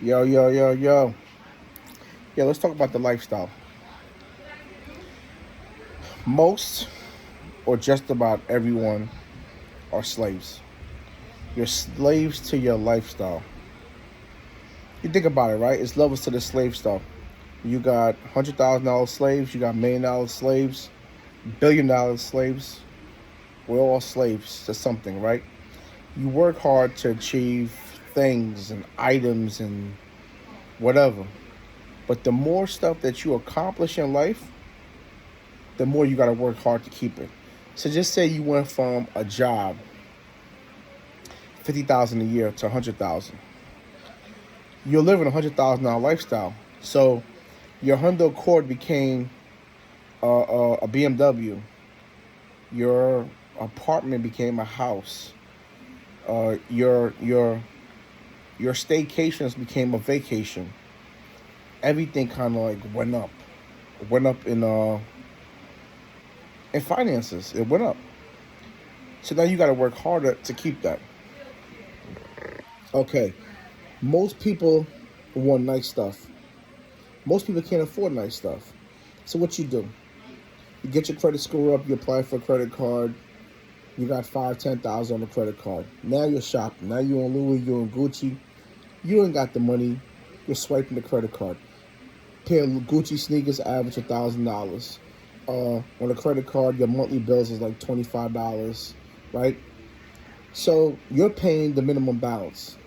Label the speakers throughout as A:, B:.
A: Yo, yo, yo, yo. Yeah, let's talk about the lifestyle. Most, or just about everyone, are slaves. You're slaves to your lifestyle. You think about it, right? It's levels to the slave stuff. You got $100,000 slaves, you got $1 million slaves, $1 billion slaves. We're all slaves to something, right? You work hard to achieve things and items and whatever. But the more stuff that you accomplish in life, the more you got to work hard to keep it. So just say you went from a job, 50,000 a year to 100,000. You're living $100,000 lifestyle. So your Honda Accord became a BMW. Your apartment became a house. Your staycations became a vacation. Everything kind of like went up. It went up in finances. It went up. So now you got to work harder to keep that. Okay, most people want nice stuff. Most people can't afford nice stuff. So what you do? You get your credit score up. You apply for a credit card. You got 5, 10,000 on the credit card. Now you're shopping. Now you're on Louis. You're on Gucci. You ain't got the money. You're swiping the credit card. Pair of Gucci sneakers average $1,000. On a credit card, your monthly bills is like $25, right? So you're paying the minimum balance.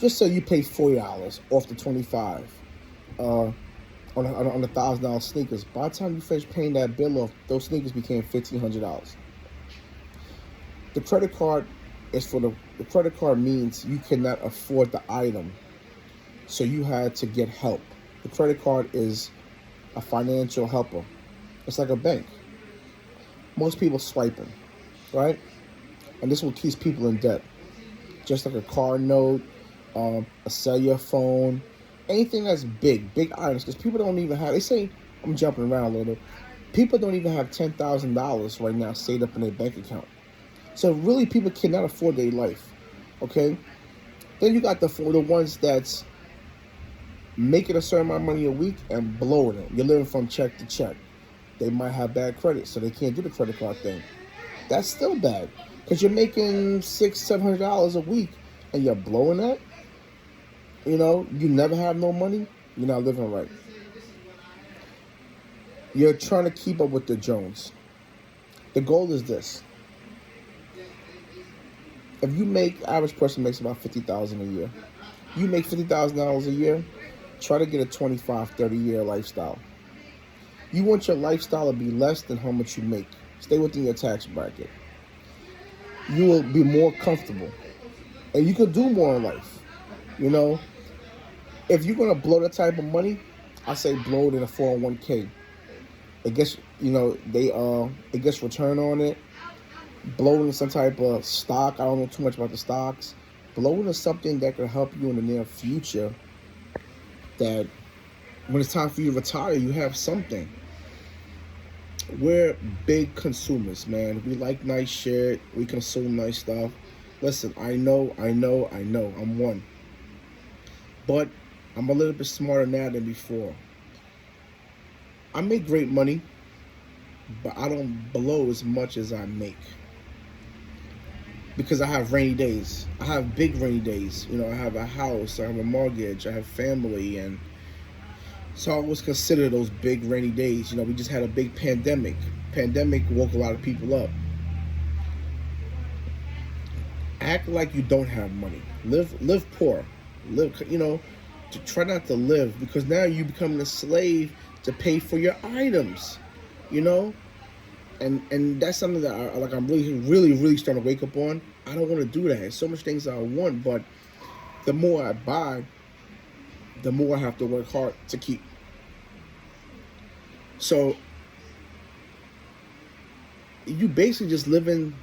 A: Just so you pay $40 off the 25 on a $1,000 sneakers. By the time you finish paying that bill off, those sneakers became $1,500. The credit card is for the credit card means you cannot afford the item, so you had to get help. The credit card is a financial helper. It's like a bank. Most people swiping, right? And this will keep people in debt. Just like a car note, a cellular phone, anything that's big items. Because people don't even have, they say, I'm jumping around a little bit. People don't even have $10,000 right now saved up in their bank account. So really people cannot afford their life, okay? Then you got the ones that's making a certain amount of money a week and blowing it. You're living from check to check. They might have bad credit, so they can't do the credit card thing. That's still bad because you're making $600-700 a week and you're blowing that. You know, you never have no money. You're not living right. You're trying to keep up with the Jones. The goal is this. If you make, average person makes about $50,000 a year. You make $50,000 a year. Try to get a 25, 30-year lifestyle. You want your lifestyle to be less than how much you make. Stay within your tax bracket. You will be more comfortable. And you could do more in life. You know, if you're going to blow that type of money, I say blow it in a 401k. It gets, you know, it gets return on it. Blow it in some type of stock. I don't know too much about the stocks. Blow it into something that could help you in the near future, that when it's time for you to retire, you have something. We're big consumers, man. We like nice shit. We consume nice stuff. Listen, I know. I'm one. But I'm a little bit smarter now than before. I make great money, but I don't blow as much as I make. Because I have rainy days. I have big rainy days. You know, I have a house, I have a mortgage, I have family, and so I always consider those big rainy days. You know, we just had a big pandemic. Pandemic woke a lot of people up. Act like you don't have money. Live poor. You know, to try not to live, because now you become a slave to pay for your items. You know? And that's something that I'm really starting to wake up on. I don't want to do that. There's so much things I want, but the more I buy, the more I have to work hard to keep. So you basically just living.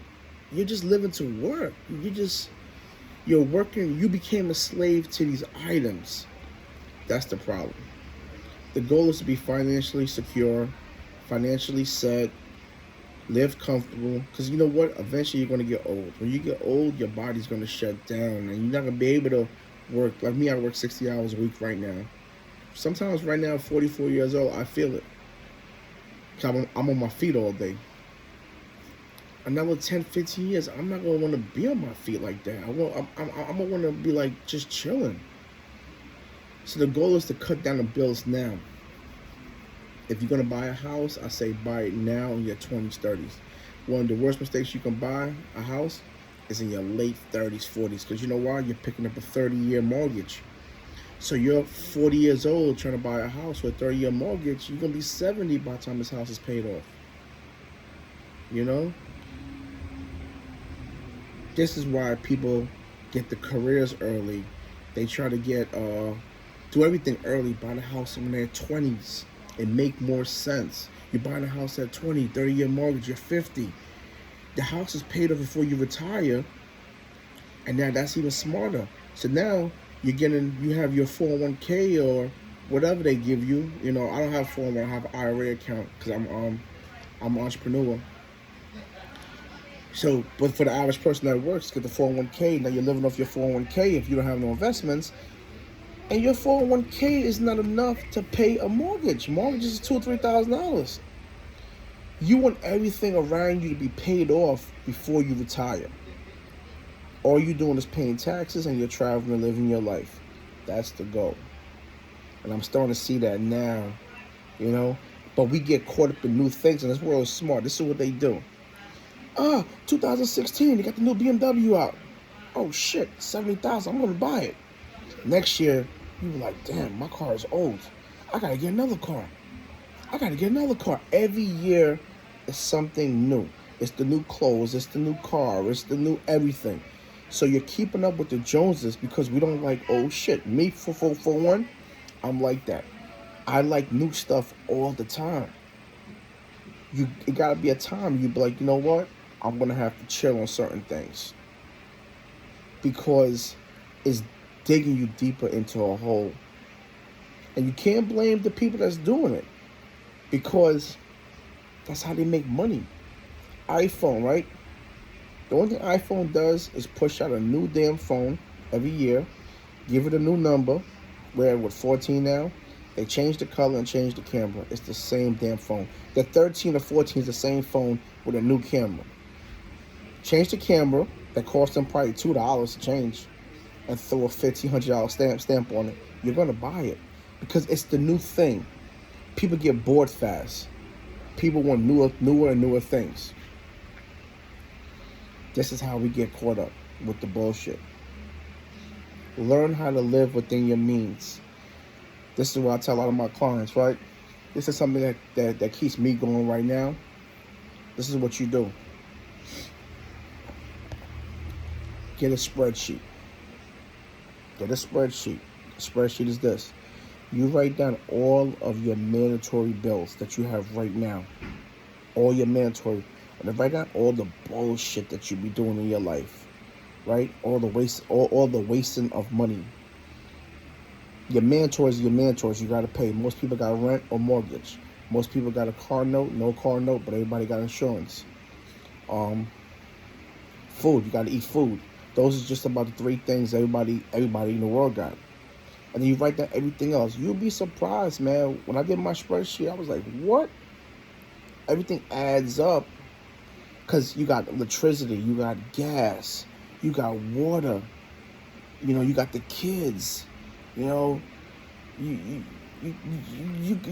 A: You're just living to work. You're working. You became a slave to these items. That's the problem. The goal is to be financially secure, financially set. Live comfortable, because you know what? Eventually you're going to get old. When you get old, your body's going to shut down, and you're not going to be able to work. Like me, I work 60 hours a week right now. Sometimes right now, 44 years old, I feel it. 'Cause I'm on my feet all day. Another 10, 15 years, I'm not going to want to be on my feet like that. I'm going to want to be like just chilling. So the goal is to cut down the bills now. If you're going to buy a house, I say buy it now in your 20s, 30s. One of the worst mistakes you can buy a house is in your late 30s, 40s. Because you know why? You're picking up a 30-year mortgage. So you're 40 years old trying to buy a house with a 30-year mortgage. You're going to be 70 by the time this house is paid off. You know? This is why people get the careers early. They try to do everything early, buy the house in their 20s. It make more sense. You're buying a house at 20, 30-year mortgage, you're 50. The house is paid off before you retire, and now that's even smarter. So now you have your 401k or whatever they give you. You know, I don't have 401, I have an IRA account because I'm an entrepreneur. So, but for the average person that works, get the 401k. Now you're living off your 401k if you don't have no investments. And your 401k is not enough to pay a mortgage. Mortgages is $2,000 or $3,000. You want everything around you to be paid off before you retire. All you're doing is paying taxes and you're traveling and living your life. That's the goal. And I'm starting to see that now, you know. But we get caught up in new things, and this world is smart. This is what they do. 2016, they got the new BMW out. Oh shit, 70,000. I'm gonna buy it. Next year, you were like, damn, my car is old. I gotta get another car. Every year is something new. It's the new clothes, it's the new car, it's the new everything. So you're keeping up with the Joneses because we don't like old shit. Me, for one, I'm like that. I like new stuff all the time. It gotta be a time you be like, you know what? I'm gonna have to chill on certain things. Because it's digging you deeper into a hole. And you can't blame the people that's doing it. Because that's how they make money. iPhone, right? The only thing iPhone does is push out a new damn phone every year. Give it a new number. We're with 14 now. They change the color and change the camera. It's the same damn phone. The 13 or 14 is the same phone with a new camera. Change the camera. That cost them probably $2 to change. And throw a $1,500 stamp on it. You're going to buy it. Because it's the new thing. People get bored fast. People want newer and newer things. This is how we get caught up with the bullshit. Learn how to live within your means. This is what I tell a lot of my clients, right? This is something that keeps me going right now. This is what you do. Get a spreadsheet. The spreadsheet is this. You write down all of your mandatory bills that you have right now. All your mandatory. And then write down all the bullshit that you be doing in your life. Right? All the wasting of money. Your mandatories are your mandatories. You got to pay. Most people got rent or mortgage. Most people got a car note, no car note, but everybody got insurance. Food. You got to eat food. Those are just about the three things everybody in the world got. And then you write down everything else. You'll be surprised, man. When I did my spreadsheet, I was like, what? Everything adds up. Because you got electricity, you got gas, you got water, you know, you got the kids, you know, you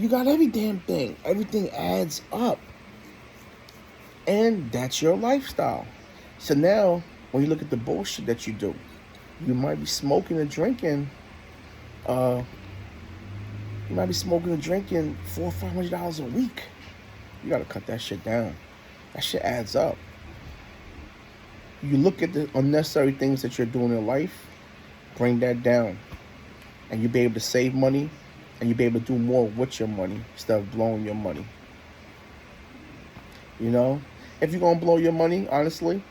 A: got every damn thing. Everything adds up. And that's your lifestyle. So now, when you look at the bullshit that you do, you might be smoking and drinking, $400 or $500 a week. You gotta cut that shit down. That shit adds up. You look at the unnecessary things that you're doing in life, bring that down. And you'll be able to save money, and you'll be able to do more with your money instead of blowing your money. You know? If you're gonna blow your money, honestly,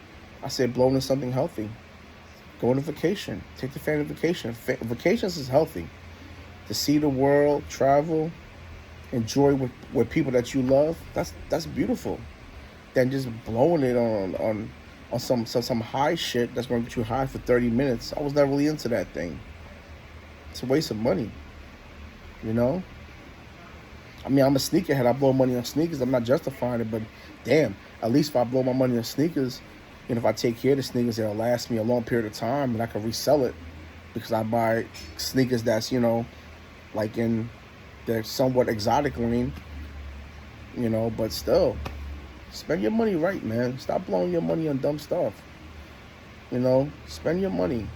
A: I say blow into something healthy. Go on a vacation. Take the family vacation. Vacations is healthy. To see the world, travel, enjoy with people that you love, that's beautiful. Than just blowing it on some high shit that's going to get you high for 30 minutes. I was not really into that thing. It's a waste of money, you know? I mean, I'm a sneakerhead. I blow money on sneakers. I'm not justifying it, but damn, at least if I blow my money on sneakers, you know, if I take care of the sneakers, it'll last me a long period of time, and I can resell it because I buy sneakers that's, you know, like in the somewhat exotic lane, you know, but still, spend your money right, man. Stop blowing your money on dumb stuff. You know, spend your money.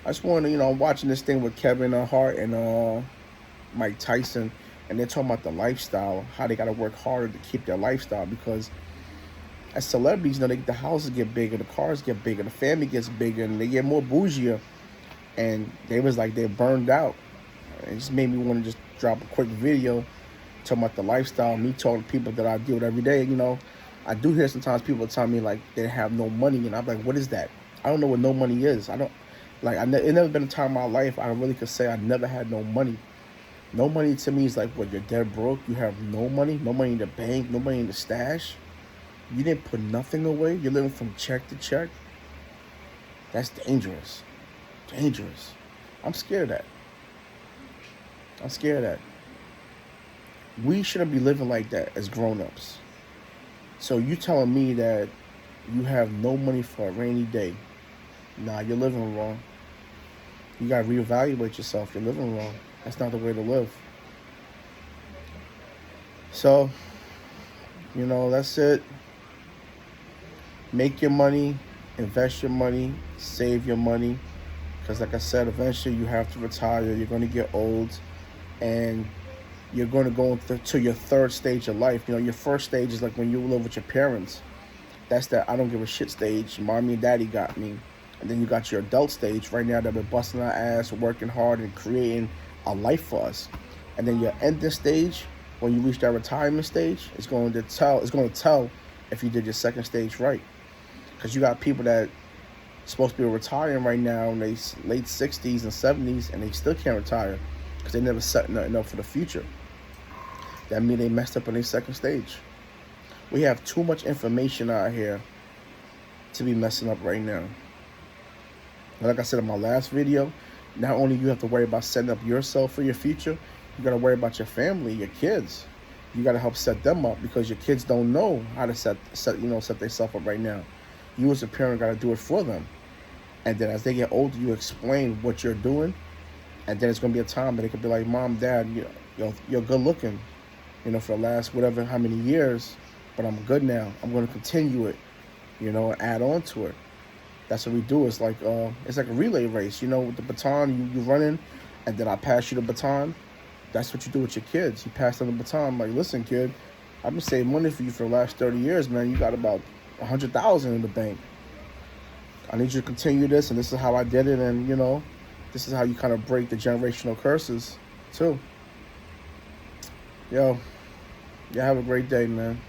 A: I just want to, you know, I'm watching this thing with Kevin Hart and Mike Tyson, and they're talking about the lifestyle, how they got to work harder to keep their lifestyle, because as celebrities, you know, the houses get bigger, the cars get bigger, the family gets bigger, and they get more bougie. And they was like, they're burned out. It just made me want to just drop a quick video talking about the lifestyle, me talking to people that I deal with every day. You know, I do hear sometimes people tell me like they have no money, and I'm like, what is that? I don't know what no money is. I don't, like, it never been a time in my life I really could say I never had no money. No money to me is like, what, you're dead broke, you have no money in the bank, no money in the stash. You didn't put nothing away, you're living from check to check. That's dangerous. Dangerous. I'm scared of that. I'm scared of that. We shouldn't be living like that as grown-ups. So you telling me that you have no money for a rainy day? Nah, you're living wrong. You gotta reevaluate yourself. You're living wrong. That's not the way to live. So, you know, that's it. Make your money, invest your money, save your money. Because like I said, eventually you have to retire. You're going to get old, and you're going to go to your third stage of life. You know, your first stage is like when you live with your parents. That's that I don't give a shit stage. Mommy and daddy got me. And then you got your adult stage right now that we're busting our ass, working hard, and creating a life for us. And then your ending stage, when you reach that retirement stage, it's going to tell if you did your second stage right. Because you got people that supposed to be retiring right now in their late 60s and 70s, and they still can't retire because they never set nothing up for the future. That means they messed up on their second stage. We have too much information out here to be messing up right now. Like I said in my last video, not only you have to worry about setting up yourself for your future, you got to worry about your family, your kids. You got to help set them up, because your kids don't know how to set themselves up right now. You as a parent got to do it for them. And then as they get older, you explain what you're doing. And then it's going to be a time that they could be like, Mom, Dad, you're good looking, you know, for the last whatever, how many years, but I'm good now. I'm going to continue it, you know, and add on to it. That's what we do. It's like a relay race, you know, with the baton, you running, and then I pass you the baton. That's what you do with your kids. You pass them the baton. I'm like, listen, kid, I've been saving money for you for the last 30 years, man. You got about 100,000 in the bank. I need you to continue this, and this is how I did it, and, you know, this is how you kind of break the generational curses, too. Yo, have a great day, man.